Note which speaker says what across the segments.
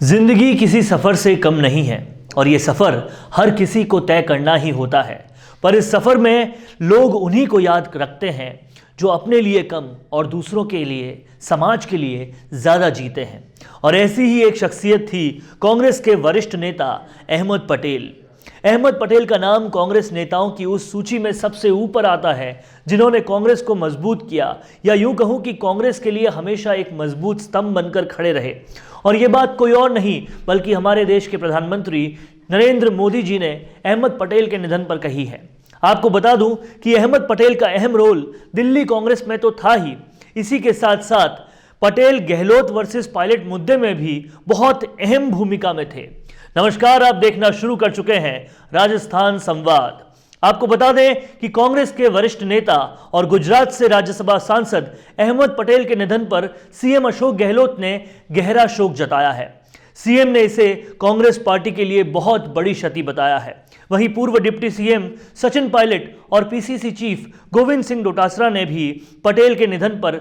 Speaker 1: जिंदगी किसी सफर से कम नहीं है और ये सफर हर किसी को तय करना ही होता है। पर इस सफर में लोग उन्हीं को याद रखते हैं जो अपने लिए कम और दूसरों के लिए, समाज के लिए ज़्यादा जीते हैं। और ऐसी ही एक शख्सियत थी कांग्रेस के वरिष्ठ नेता अहमद पटेल। अहमद पटेल का नाम कांग्रेस नेताओं की उस सूची में सबसे ऊपर आता है जिन्होंने कांग्रेस को मजबूत किया, या यूं कहूं कि कांग्रेस के लिए हमेशा एक मजबूत स्तंभ बनकर खड़े रहे। और ये बात कोई और नहीं बल्कि हमारे देश के प्रधानमंत्री नरेंद्र मोदी जी ने अहमद पटेल के निधन पर कही है। आपको बता दूं कि अहमद पटेल का अहम रोल दिल्ली कांग्रेस में तो था ही, इसी के साथ साथ पटेल गहलोत वर्सेस पायलट मुद्दे में भी बहुत अहम भूमिका में थे। नमस्कार, आप देखना शुरू कर चुके हैं राजस्थान संवाद। आपको बता दें कि कांग्रेस के वरिष्ठ नेता और गुजरात से राज्यसभा सांसद अहमद पटेल के निधन पर सीएम अशोक गहलोत ने गहरा शोक जताया है। सीएम ने इसे कांग्रेस पार्टी के लिए बहुत बड़ी क्षति बताया है। वहीं पूर्व डिप्टी सीएम सचिन पायलट और पीसीसी चीफ गोविंद सिंह डोटासरा ने भी पटेल के निधन पर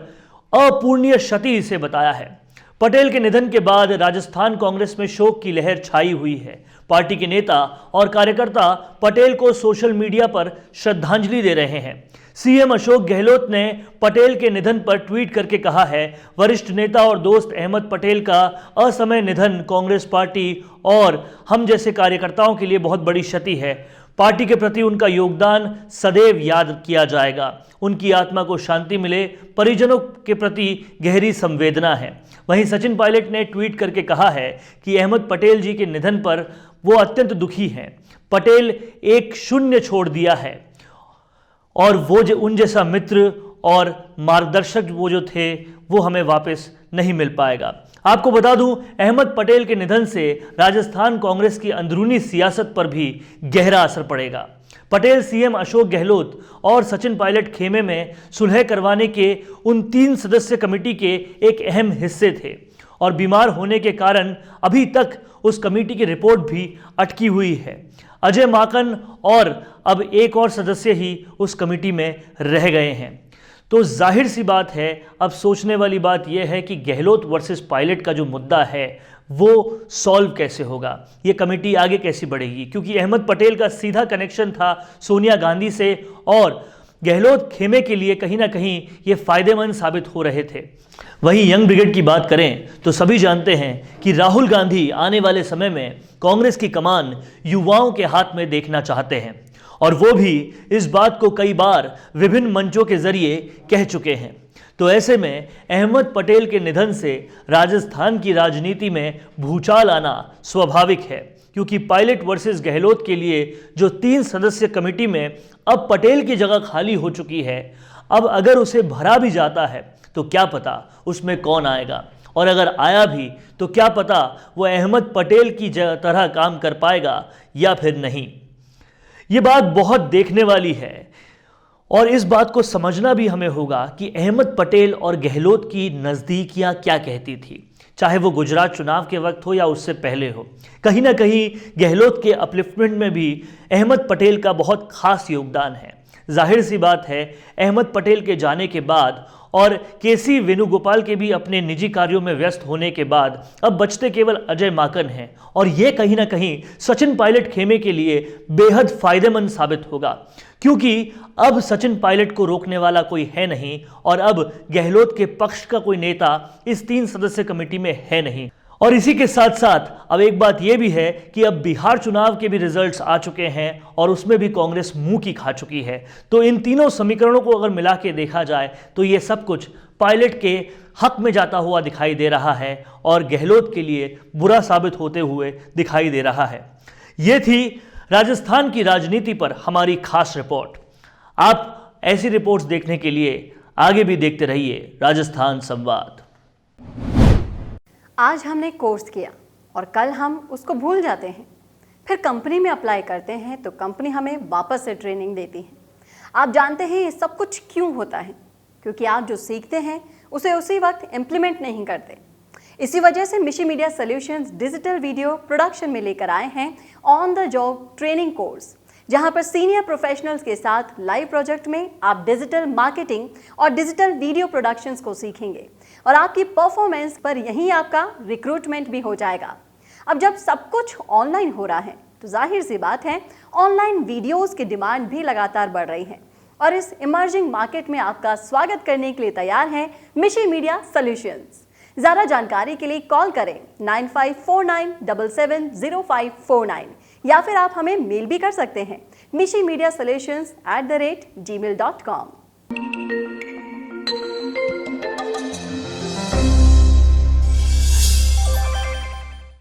Speaker 1: अपूरणीय क्षति इसे बताया है। पटेल के निधन के बाद राजस्थान कांग्रेस में शोक की लहर छाई हुई है। पार्टी के नेता और कार्यकर्ता पटेल को सोशल मीडिया पर श्रद्धांजलि दे रहे हैं। सीएम अशोक गहलोत ने पटेल के निधन पर ट्वीट करके कहा है, वरिष्ठ नेता और दोस्त अहमद पटेल का असमय निधन कांग्रेस पार्टी और हम जैसे कार्यकर्ताओं के लिए बहुत बड़ी क्षति है। पार्टी के प्रति उनका योगदान सदैव याद किया जाएगा। उनकी आत्मा को शांति मिले, परिजनों के प्रति गहरी संवेदना है। वहीं सचिन पायलट ने ट्वीट करके कहा है कि अहमद पटेल जी के निधन पर वो अत्यंत दुखी हैं। पटेल एक शून्य छोड़ दिया है और वो जो उन जैसा मित्र और मार्गदर्शक वो जो थे वो हमें वापस नहीं मिल पाएगा। आपको बता दूं, अहमद पटेल के निधन से राजस्थान कांग्रेस की अंदरूनी सियासत पर भी गहरा असर पड़ेगा। पटेल सीएम अशोक गहलोत और सचिन पायलट खेमे में सुलह करवाने के उन 3 सदस्य कमेटी के एक अहम हिस्से थे और बीमार होने के कारण अभी तक उस कमेटी की रिपोर्ट भी अटकी हुई है। अजय माकन और अब एक और सदस्य ही उस कमेटी में रह गए हैं। तो जाहिर सी बात है, अब सोचने वाली बात यह है कि गहलोत वर्सेस पायलट का जो मुद्दा है वो सॉल्व कैसे होगा, ये कमेटी आगे कैसे बढ़ेगी, क्योंकि अहमद पटेल का सीधा कनेक्शन था सोनिया गांधी से और गहलोत खेमे के लिए कहीं ना कहीं ये फायदेमंद साबित हो रहे थे। वहीं यंग ब्रिगेड की बात करें तो सभी जानते हैं कि राहुल गांधी आने वाले समय में कांग्रेस की कमान युवाओं के हाथ में देखना चाहते हैं और वो भी इस बात को कई बार विभिन्न मंचों के जरिए कह चुके हैं। तो ऐसे में अहमद पटेल के निधन से राजस्थान की राजनीति में भूचाल आना स्वाभाविक है, क्योंकि पायलट वर्सेस गहलोत के लिए जो 3 सदस्य कमेटी में अब पटेल की जगह खाली हो चुकी है, अब अगर उसे भरा भी जाता है तो क्या पता उसमें कौन आएगा, और अगर आया भी तो क्या पता वो अहमद पटेल की तरह काम कर पाएगा या फिर नहीं। ये बात बहुत देखने वाली है और इस बात को समझना भी हमें होगा कि अहमद पटेल और गहलोत की नज़दीकियां क्या कहती थी, चाहे वो गुजरात चुनाव के वक्त हो या उससे पहले हो। कहीं ना कहीं गहलोत के अपलिफ्टमेंट में भी अहमद पटेल का बहुत खास योगदान है। जाहिर सी बात है, अहमद पटेल के जाने के बाद और केसी वेणुगोपाल के भी अपने निजी कार्यों में व्यस्त होने के बाद अब बचते केवल अजय माकन हैं, और ये कहीं ना कहीं सचिन पायलट खेमे के लिए बेहद फायदेमंद साबित होगा, क्योंकि अब सचिन पायलट को रोकने वाला कोई है नहीं और अब गहलोत के पक्ष का कोई नेता इस 3 सदस्य कमेटी में है नहीं। और इसी के साथ साथ अब एक बात यह भी है कि अब बिहार चुनाव के भी रिजल्ट्स आ चुके हैं और उसमें भी कांग्रेस मुंह की खा चुकी है। तो इन तीनों समीकरणों को अगर मिला के देखा जाए तो ये सब कुछ पायलट के हक में जाता हुआ दिखाई दे रहा है और गहलोत के लिए बुरा साबित होते हुए दिखाई दे रहा है। ये थी राजस्थान की राजनीति पर हमारी खास रिपोर्ट। आप ऐसी रिपोर्ट्स देखने के लिए आगे भी देखते रहिए राजस्थान संवाद।
Speaker 2: आज हमने कोर्स किया और कल हम उसको भूल जाते हैं, फिर कंपनी में अप्लाई करते हैं तो कंपनी हमें वापस से ट्रेनिंग देती है। आप जानते हैं ये सब कुछ क्यों होता है? क्योंकि आप जो सीखते हैं उसे उसी वक्त इम्प्लीमेंट नहीं करते। इसी वजह से मिशी media solutions digital video production में लेकर आए हैं on the job training course, जहां पर सीनियर प्रोफेशनल्स के साथ लाइव प्रोजेक्ट में आप डिजिटल मार्केटिंग और डिजिटल वीडियो प्रोडक्शंस को सीखेंगे और आपकी परफॉर्मेंस पर यहीं आपका रिक्रूटमेंट भी हो जाएगा। अब जब सब कुछ ऑनलाइन हो रहा है तो जाहिर सी बात है ऑनलाइन वीडियोस की डिमांड भी लगातार बढ़ रही है। और इस इमर्जिंग मार्केट में आपका स्वागत करने के लिए तैयार है मिशी मीडिया सॉल्यूशंस। ज़्यादा जानकारी के लिए कॉल करें 9549770549 या फिर आप हमें मेल भी कर सकते हैं mishimedia solutions@gmail.com।